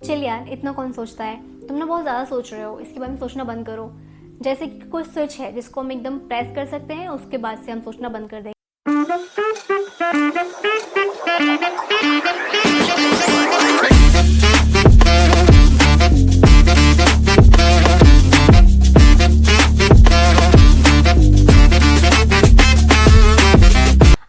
Chill यार, इतना कौन सोचता है, तुम ना बहुत ज़्यादा सोच रहे हो, इसके बारे में सोचना बंद करो। जैसे कि कोई स्विच है जिसको हम एकदम प्रेस कर सकते हैं, उसके बाद से हम सोचना बंद कर देंगे।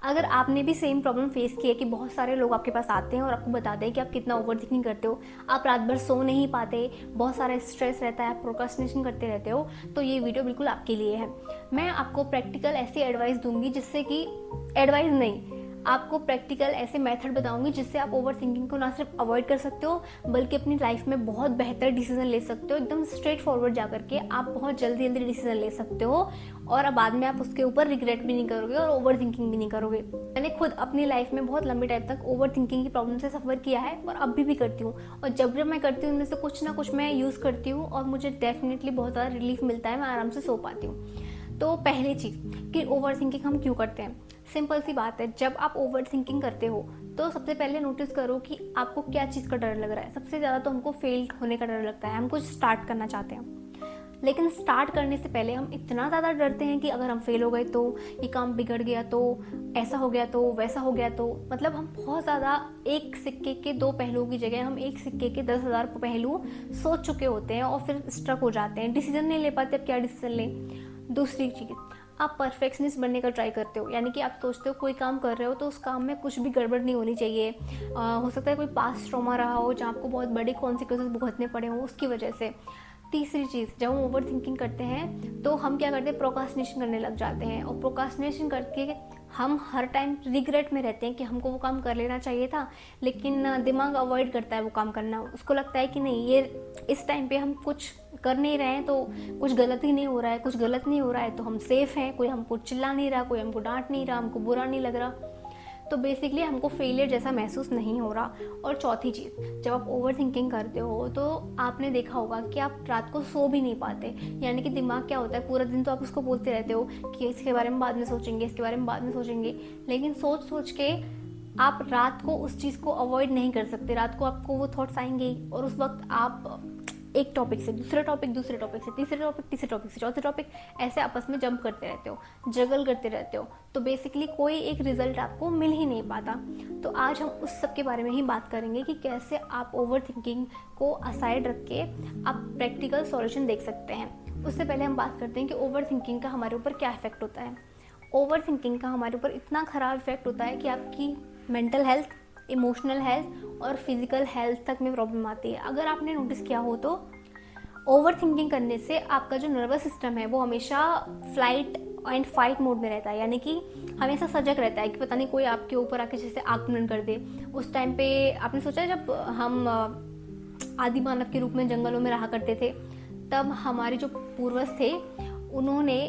अगर आपने भी सेम प्रॉब्लम फेस की है कि बहुत सारे लोग आपके पास आते हैं और आपको बताते हैं कि आप कितना ओवर थिंकिंग करते हो, आप रात भर सो नहीं पाते, बहुत सारा स्ट्रेस रहता है, आप प्रोक्रास्टिनेशन करते रहते हो, तो ये वीडियो बिल्कुल आपके लिए है। मैं आपको प्रैक्टिकल ऐसी एडवाइस दूंगी जिससे कि एडवाइस नहीं, आपको प्रैक्टिकल ऐसे मेथड बताऊंगी जिससे आप ओवर थिंकिंग को ना सिर्फ अवॉइड कर सकते हो बल्कि अपनी लाइफ में बहुत बेहतर डिसीजन ले सकते हो। एकदम स्ट्रेट फॉरवर्ड जा करके आप बहुत जल्दी जल्दी डिसीजन ले सकते हो और अब बाद में आप उसके ऊपर रिग्रेट भी नहीं करोगे और ओवर थिंकिंग भी नहीं करोगे। मैंने खुद अपनी लाइफ में बहुत लंबे टाइम तक ओवर थिंकिंग की प्रॉब्लम से सफ़र किया है और अभी भी करती हूँ, और जब जब मैं करती हूँ उनमें से कुछ ना कुछ मैं यूज़ करती हूँ और मुझे डेफिनेटली बहुत ज़्यादा रिलीफ मिलता है, मैं आराम से सो पाती हूँ। तो पहली चीज़ कि ओवर थिंकिंग हम क्यों करते हैं, सिंपल सी बात है। जब आप ओवर थिंकिंग करते हो तो सबसे पहले नोटिस करो कि आपको क्या चीज़ का डर लग रहा है। सबसे ज़्यादा तो हमको फेल होने का डर लगता है, हम कुछ स्टार्ट करना चाहते हैं, लेकिन स्टार्ट करने से पहले हम इतना ज़्यादा डरते हैं कि अगर हम फेल हो गए तो, ये काम बिगड़ गया तो, ऐसा हो गया तो, वैसा हो गया तो, मतलब हम बहुत ज़्यादा एक सिक्के के दो पहलुओं की जगह हम एक सिक्के के 10,000 पहलू सोच चुके होते हैं और फिर स्ट्रक हो जाते हैं, डिसीजन नहीं ले पाते अब क्या डिसीजन लें। दूसरी चीज़, आप परफेक्शनिस्ट बनने का ट्राई करते हो, यानी कि आप सोचते हो कोई काम कर रहे हो तो उस काम में कुछ भी गड़बड़ नहीं होनी चाहिए। हो सकता है कोई पास्ट ट्रॉमा रहा हो जहाँ आपको बहुत बड़े कॉन्सिक्वेंसेस भुगतने पड़े हों उसकी वजह से। तीसरी चीज़, जब हम ओवर थिंकिंग करते हैं तो हम क्या करते हैं, प्रोक्रास्टिनेशन करने लग जाते हैं, और प्रोक्रास्टिनेशन करके हम हर टाइम रिग्रेट में रहते हैं कि हमको वो काम कर लेना चाहिए था, लेकिन दिमाग अवॉइड करता है वो काम करना। उसको लगता है कि नहीं, ये इस टाइम पे हम कुछ कर नहीं रहे हैं तो कुछ गलत ही नहीं हो रहा है, कुछ गलत नहीं हो रहा है तो हम सेफ हैं, कोई हमको चिल्ला नहीं रहा, कोई हमको डांट नहीं रहा, हमको बुरा नहीं लग रहा, तो बेसिकली हमको फेलियर जैसा महसूस नहीं हो रहा। और चौथी चीज़, जब आप ओवर थिंकिंग करते हो तो आपने देखा होगा कि आप रात को सो भी नहीं पाते, यानी कि दिमाग क्या होता है, पूरा दिन तो आप उसको बोलते रहते हो कि इसके बारे में बाद में सोचेंगे, इसके बारे में बाद में सोचेंगे, लेकिन सोच सोच के आप रात को उस चीज़ को अवॉइड नहीं कर सकते। रात को आपको वो थॉट्स आएंगे और उस वक्त आप एक टॉपिक से दूसरे टॉपिक, दूसरे टॉपिक से तीसरे टॉपिक, तीसरे टॉपिक से चौथे टॉपिक, ऐसे आपस में जंप करते रहते हो, जगल करते रहते हो, तो बेसिकली कोई एक रिजल्ट आपको मिल ही नहीं पाता। तो आज हम उस सब के बारे में ही बात करेंगे कि कैसे आप ओवर थिंकिंग को असाइड रख के आप प्रैक्टिकल सॉल्यूशन देख सकते हैं। उससे पहले हम बात करते हैं कि ओवर थिंकिंग का हमारे ऊपर क्या इफेक्ट होता है। ओवर थिंकिंग का हमारे ऊपर इतना ख़राब इफेक्ट होता है कि आपकी मेंटल हेल्थ, इमोशनल हेल्थ और फिजिकल हेल्थ तक में प्रॉब्लम आती है। अगर आपने नोटिस किया हो तो ओवर थिंकिंग करने से आपका जो नर्वस सिस्टम है वो हमेशा फ्लाइट एंड फाइट मोड में रहता है, यानी कि हमेशा सजग रहता है कि पता नहीं कोई आपके ऊपर आके जैसे आक्रमण कर दे। उस टाइम पे आपने सोचा है जब हम आदि मानव के रूप में जंगलों में रहा करते थे, तब हमारे जो पूर्वज थे उन्होंने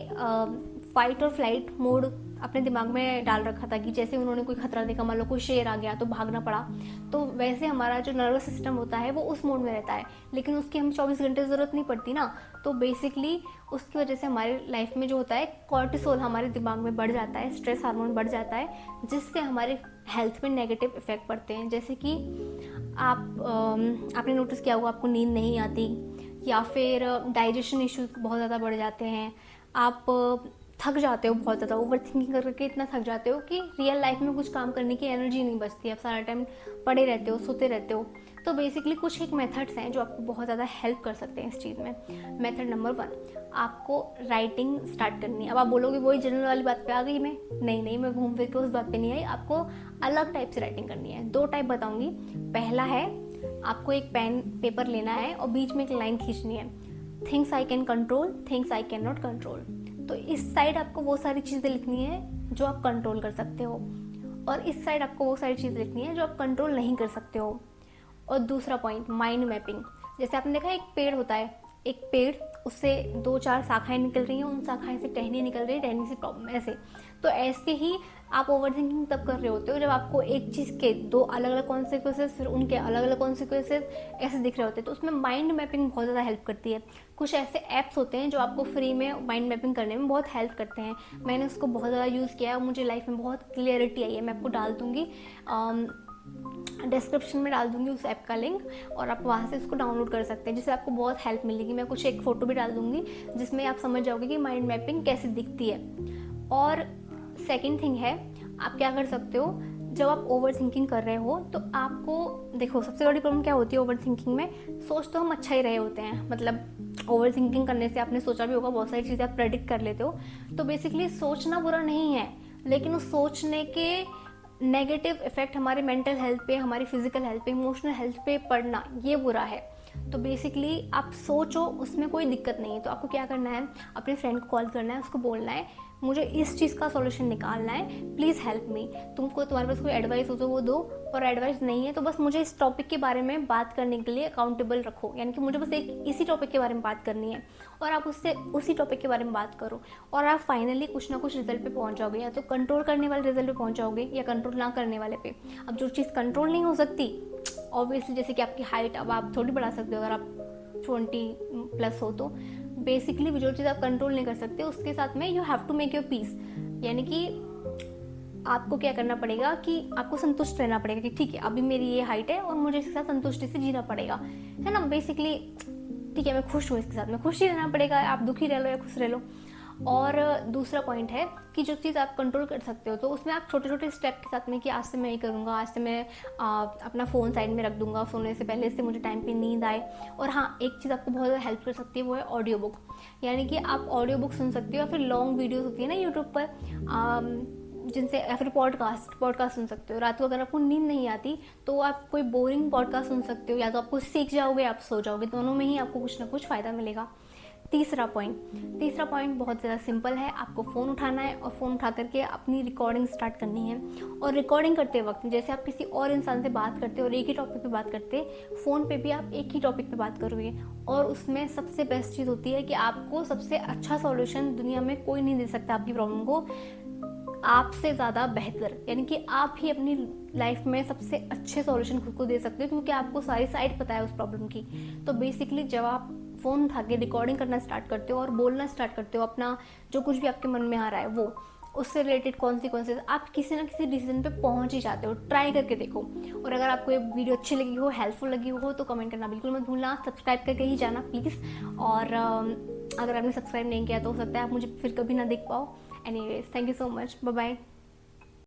फाइट और फ्लाइट मोड अपने दिमाग में डाल रखा था कि जैसे उन्होंने कोई खतरा देखा, मान लो कोई शेर आ गया तो भागना पड़ा, तो वैसे हमारा जो नर्वस सिस्टम होता है वो उस मोड में रहता है, लेकिन उसकी हम 24 घंटे ज़रूरत नहीं पड़ती ना, तो बेसिकली उसकी वजह से हमारे लाइफ में जो होता है कॉर्टिसोल हमारे दिमाग में बढ़ जाता है, स्ट्रेस हार्मोन बढ़ जाता है, जिससे हमारे हेल्थ में नेगेटिव इफेक्ट पड़ते हैं। जैसे कि आपने नोटिस किया होगा आपको नींद नहीं आती, या फिर डाइजेशन इश्यूज बहुत ज़्यादा बढ़ जाते हैं, आप थक जाते हो बहुत ज़्यादा, ओवर थिंकिंग करके इतना थक जाते हो कि रियल लाइफ में कुछ काम करने की एनर्जी नहीं बचती, आप सारा टाइम पड़े रहते हो, सोते रहते हो। तो बेसिकली कुछ एक मेथड्स हैं जो आपको बहुत ज़्यादा हेल्प कर सकते हैं इस चीज़ में। मेथड नंबर 1, आपको राइटिंग स्टार्ट करनी है। अब आप बोलोगे वही जनरल वाली बात पे आ गई मैं, नहीं, मैं घूम फिर के उस बात पे नहीं आई, आपको अलग टाइप से राइटिंग करनी है। 2 टाइप बताऊँगी। पहला है, आपको एक पेन पेपर लेना है और बीच में एक लाइन खींचनी है, things I can control, things I can not control. तो इस साइड आपको वो सारी चीज़ें लिखनी है जो आप कंट्रोल कर सकते हो, और इस साइड आपको वो सारी चीज़ें लिखनी है जो आप कंट्रोल नहीं कर सकते हो। और दूसरा पॉइंट, माइंड मैपिंग। जैसे आपने देखा एक पेड़ होता है, एक पेड़, उससे 2-4 शाखाएं निकल रही हैं, उन शाखाएं से टहनी निकल रही है, टहनी से प्रॉब्लम, ऐसे। तो ऐसे ही आप ओवर थिंकिंग तब कर रहे होते हो जब आपको एक चीज़ के 2 अलग अलग कॉन्सिक्वेंसेस, फिर उनके अलग अलग कॉन्सिक्वेंसेस ऐसे दिख रहे होते हैं। तो उसमें माइंड मैपिंग बहुत ज़्यादा हेल्प करती है। कुछ ऐसे ऐप्स होते हैं जो आपको फ्री में माइंड मैपिंग करने में बहुत हेल्प करते हैं। मैंने उसको बहुत ज़्यादा यूज़ किया है और मुझे लाइफ में बहुत क्लियरिटी आई है। मैं आपको डाल दूँगी डिस्क्रिप्शन में डाल दूंगी उस ऐप का लिंक, और आप वहाँ से उसको डाउनलोड कर सकते हैं, जिससे आपको बहुत हेल्प मिलेगी। मैं कुछ एक फ़ोटो भी डाल दूंगी जिसमें आप समझ जाओगे कि माइंड मैपिंग कैसे दिखती है। और सेकंड थिंग है, आप क्या कर सकते हो, जब आप ओवर थिंकिंग कर रहे हो तो आपको देखो, सबसे बड़ी प्रॉब्लम क्या होती है ओवर थिंकिंग में, सोच तो हम अच्छा ही रहे होते हैं, मतलब ओवर थिंकिंग करने से आपने सोचा भी होगा, बहुत सारी चीज़ें आप प्रेडिक्ट कर लेते हो। तो बेसिकली सोचना बुरा नहीं है, लेकिन उस सोचने के नेगेटिव इफेक्ट हमारे मेंटल हेल्थ पे, हमारी फिजिकल हेल्थ पे, इमोशनल हेल्थ पे पड़ना, ये बुरा है। तो बेसिकली आप सोचो, उसमें कोई दिक्कत नहीं है। तो आपको क्या करना है, अपने फ्रेंड को कॉल करना है, उसको बोलना है मुझे इस चीज़ का सॉल्यूशन निकालना है, प्लीज़ हेल्प मी। तुमको तुम्हारे पास कोई एडवाइस हो तो वो दो, और एडवाइस नहीं है तो बस मुझे इस टॉपिक के बारे में बात करने के लिए अकाउंटेबल रखो, यानी कि मुझे बस एक इसी टॉपिक के बारे में बात करनी है, और आप उससे उसी टॉपिक के बारे में बात करो, और आप फाइनली कुछ ना कुछ रिजल्ट पे पहुंच जाओगे, या तो कंट्रोल करने वाले रिजल्ट पे पहुंच जाओगे या कंट्रोल ना करने वाले पे। अब जो चीज़ कंट्रोल नहीं हो सकती, ऑब्वियसली जैसे कि आपकी हाइट, अब आप थोड़ी बढ़ा सकते हो अगर आप 20+ हो, तो बेसिकली जो चीज़ आप कंट्रोल नहीं कर सकते उसके साथ में you have to make your peace, यानी कि आपको क्या करना पड़ेगा कि आपको संतुष्ट रहना पड़ेगा कि ठीक है अभी मेरी ये हाइट है और मुझे इसके साथ संतुष्टि से जीना पड़ेगा, है ना। बेसिकली ठीक है, मैं खुश हूँ इसके साथ, में खुश ही रहना पड़ेगा, आप दुखी रह लो या खुश रह लो। और दूसरा पॉइंट है कि जो चीज़ आप कंट्रोल कर सकते हो तो उसमें आप छोटे छोटे स्टेप के साथ में, कि आज से मैं ये करूँगा, आज से मैं अपना फ़ोन साइड में रख दूंगा सोने से पहले, इससे मुझे टाइम पे नींद आए। और हाँ, एक चीज़ आपको बहुत ज़्यादा हेल्प कर सकती है, वो है ऑडियो बुक, यानी कि आप ऑडियो बुक सुन सकते हो, या फिर लॉन्ग वीडियोज़ होती है ना यूट्यूब पर, जिनसे, या फिर पॉडकास्ट सुन सकते हो। रात को अगर आपको नींद नहीं आती तो आप कोई बोरिंग पॉडकास्ट सुन सकते हो, या तो आपको सीख जाओगे, आप सो जाओगे, दोनों में ही आपको कुछ ना कुछ फ़ायदा मिलेगा। तीसरा पॉइंट बहुत ज़्यादा सिंपल है, आपको फ़ोन उठाना है और फ़ोन उठा करके अपनी रिकॉर्डिंग स्टार्ट करनी है। और रिकॉर्डिंग करते वक्त जैसे आप किसी और इंसान से बात करते हो और एक ही टॉपिक पे बात करते, फ़ोन पे भी आप एक ही टॉपिक पे बात करोगे, और उसमें सबसे बेस्ट चीज़ होती है कि आपको सबसे अच्छा सॉल्यूशन दुनिया में कोई नहीं दे सकता आपकी प्रॉब्लम को आपसे ज़्यादा बेहतर, यानी कि आप ही अपनी लाइफ में सबसे अच्छे सॉल्यूशन खुद को दे सकते हो, क्योंकि आपको सारी साइड पता है उस प्रॉब्लम की। तो बेसिकली जब आप फ़ोन उठा के रिकॉर्डिंग करना स्टार्ट करते हो और बोलना स्टार्ट करते हो अपना जो कुछ भी आपके मन में आ रहा है, वो उससे रिलेटेड कॉन्सिक्वेंसेस, आप किसी ना किसी डिसीजन पे पहुंच ही जाते हो। ट्राई करके देखो, और अगर आपको ये वीडियो अच्छी लगी हो, हेल्पफुल लगी हो, तो कमेंट करना बिल्कुल मत भूलना, सब्सक्राइब करके ही जाना प्लीज़। और अगर आपने सब्सक्राइब नहीं किया तो हो सकता है आप मुझे फिर कभी ना देख पाओ। Anyways, thank you so much, bye bye.